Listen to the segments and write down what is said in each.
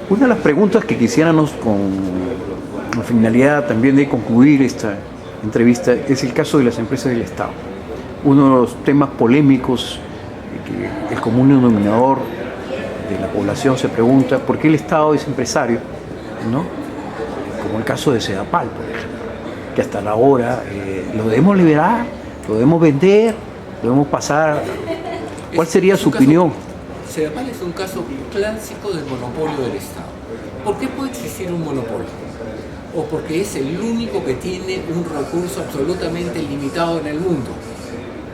Una de las preguntas que quisiéramos con la finalidad también de concluir esta entrevista es el caso de las empresas del Estado. Uno de los temas polémicos que el común denominador de la población se pregunta por qué el Estado es empresario, ¿no? Como el caso de Sedapal, por ejemplo, que hasta la hora lo debemos liberar, lo debemos vender, lo debemos pasar. ¿Cuál sería su opinión? Sedapal es un caso clásico del monopolio del Estado. ¿Por qué puede existir un monopolio? O porque es el único que tiene un recurso absolutamente limitado en el mundo.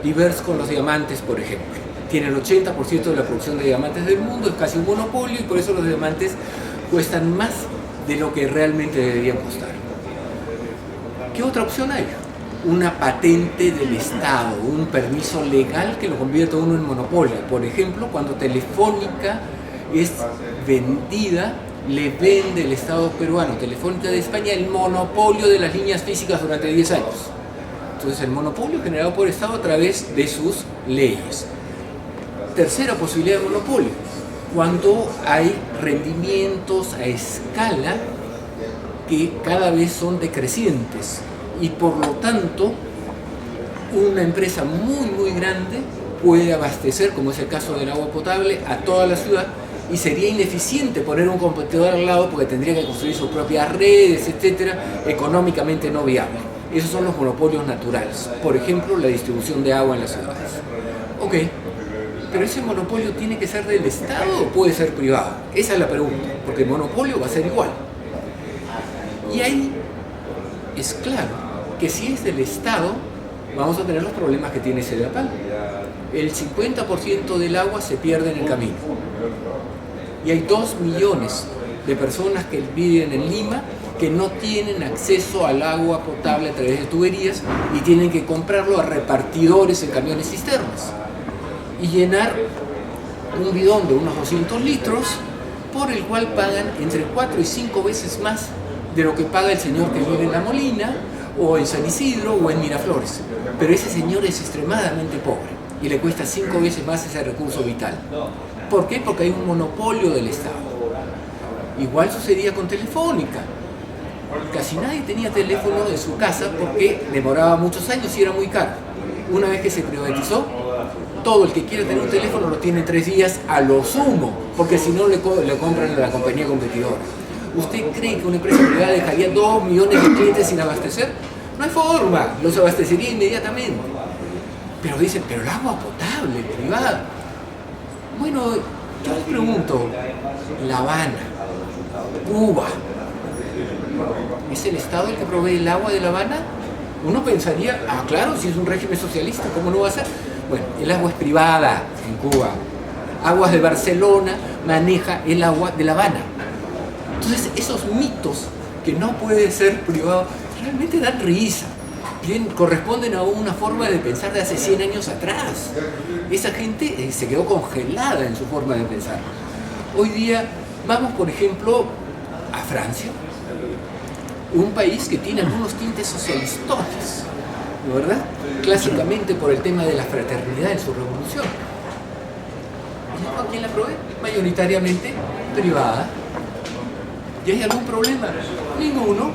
Diverso con los diamantes, por ejemplo. Tiene el 80% de la producción de diamantes del mundo, es casi un monopolio y por eso los diamantes cuestan más de lo que realmente deberían costar. ¿Qué otra opción hay? Una patente del Estado, un permiso legal que lo convierta uno en monopolio. Por ejemplo, cuando Telefónica es vendida, le vende el Estado peruano, Telefónica de España, el monopolio de las líneas físicas durante 10 años. Entonces, el monopolio generado por el Estado a través de sus leyes. Tercera posibilidad de monopolio, cuando hay rendimientos a escala que cada vez son decrecientes y por lo tanto una empresa muy grande puede abastecer, como es el caso del agua potable, a toda la ciudad y sería ineficiente poner un competidor al lado porque tendría que construir sus propias redes, etcétera, económicamente no viable. Esos son los monopolios naturales, por ejemplo la distribución de agua en las ciudades. Ok, pero ese monopolio tiene que ser del Estado o puede ser privado. Esa es la pregunta, porque el monopolio va a ser igual. Y ahí es claro que si es del Estado, vamos a tener los problemas que tiene Sedapal. El 50% del agua se pierde en el camino. Y hay 2 millones de personas que viven en Lima que no tienen acceso al agua potable a través de tuberías y tienen que comprarlo a repartidores en camiones cisternas y llenar un bidón de unos 200 litros por el cual pagan entre 4 y 5 veces más de lo que paga el señor que vive en La Molina o en San Isidro o en Miraflores. Pero ese señor es extremadamente pobre y le cuesta 5 veces más ese recurso vital. ¿Por qué? Porque hay un monopolio del Estado. Igual sucedía con Telefónica. Casi nadie tenía teléfono en su casa porque demoraba muchos años y era muy caro. Una vez que se privatizó, todo el que quiere tener un teléfono lo tiene en 3 días a lo sumo, porque si no le compran a la compañía competidora. ¿Usted cree que una empresa privada dejaría 2 millones de clientes sin abastecer? No hay forma, los abastecería inmediatamente. Pero dicen, pero el agua potable, privada. Bueno, yo les pregunto, La Habana, Cuba, ¿es el Estado el que provee el agua de La Habana? Uno pensaría, claro, si es un régimen socialista, ¿cómo no va a ser? Bueno, el agua es privada en Cuba. Aguas de Barcelona maneja el agua de La Habana. Entonces, esos mitos que no puede ser privado realmente dan risa. Bien, corresponden a una forma de pensar de hace 100 años atrás. Esa gente se quedó congelada en su forma de pensar. Hoy día vamos, por ejemplo, a Francia, un país que tiene algunos tintes socialistones, ¿no, verdad? Clásicamente por el tema de la fraternidad en su revolución. ¿Y a quién la provee? Mayoritariamente privada. ¿Y hay algún problema? Ninguno.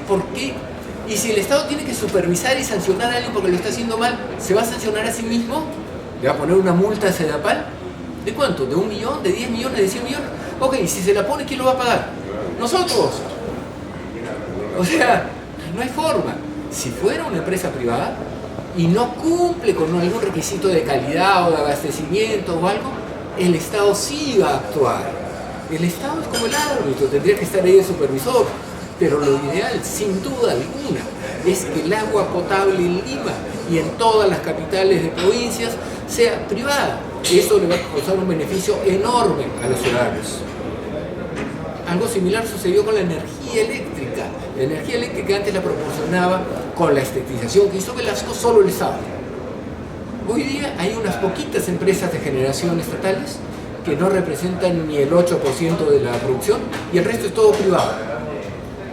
¿Por qué? Y si el Estado tiene que supervisar y sancionar a alguien porque lo está haciendo mal, ¿se va a sancionar a sí mismo? ¿Le va a poner una multa a Sedapal? ¿De cuánto? ¿De 1 millón? ¿De 10 millones? ¿De 100 millones? Ok, si se la pone, ¿quién lo va a pagar? Nosotros. O sea, no hay forma. Si fuera una empresa privada y no cumple con algún requisito de calidad o de abastecimiento o algo, el Estado sí va a actuar. El Estado es como el árbitro, tendría que estar ahí de supervisor. Pero lo ideal, sin duda alguna, es que el agua potable en Lima y en todas las capitales de provincias sea privada. Eso le va a causar un beneficio enorme a los ciudadanos. Algo similar sucedió con la energía eléctrica. La energía eléctrica antes la proporcionaba con la estatización que hizo Velasco solo el Estado. Hoy día hay unas poquitas empresas de generación estatales que no representan ni el 8% de la producción y el resto es todo privado.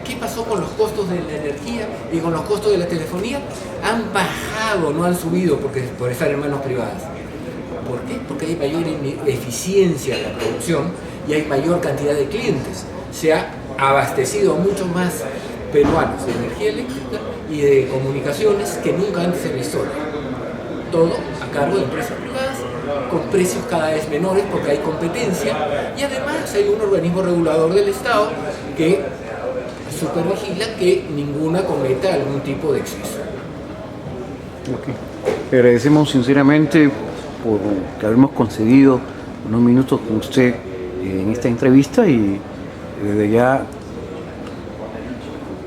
¿Qué pasó con los costos de la energía y con los costos de la telefonía? Han bajado, no han subido por estar en manos privadas. ¿Por qué? Porque hay mayor eficiencia en la producción y hay mayor cantidad de clientes. Se ha abastecido a muchos más peruanos de energía eléctrica y de comunicaciones que nunca antes en la historia. Todo a cargo de empresas privadas, con precios cada vez menores porque hay competencia y además hay un organismo regulador del Estado que supervigila que ninguna cometa algún tipo de exceso. Okay. Le agradecemos sinceramente por que habernos concedido unos minutos con usted en esta entrevista y desde ya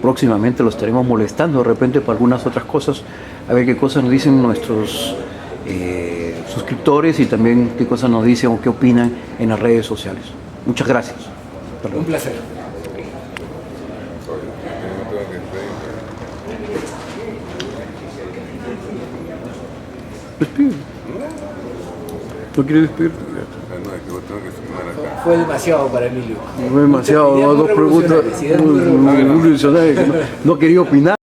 próximamente lo estaremos molestando de repente para algunas otras cosas, a ver qué cosas nos dicen nuestros suscriptores y también qué cosas nos dicen o qué opinan en las redes sociales. Muchas gracias. Perdón. Un placer. Despide. ¿No quiere despedirte? Fue demasiado para Emilio. Fue demasiado, dos preguntas muy revolucionarias. No quería opinar.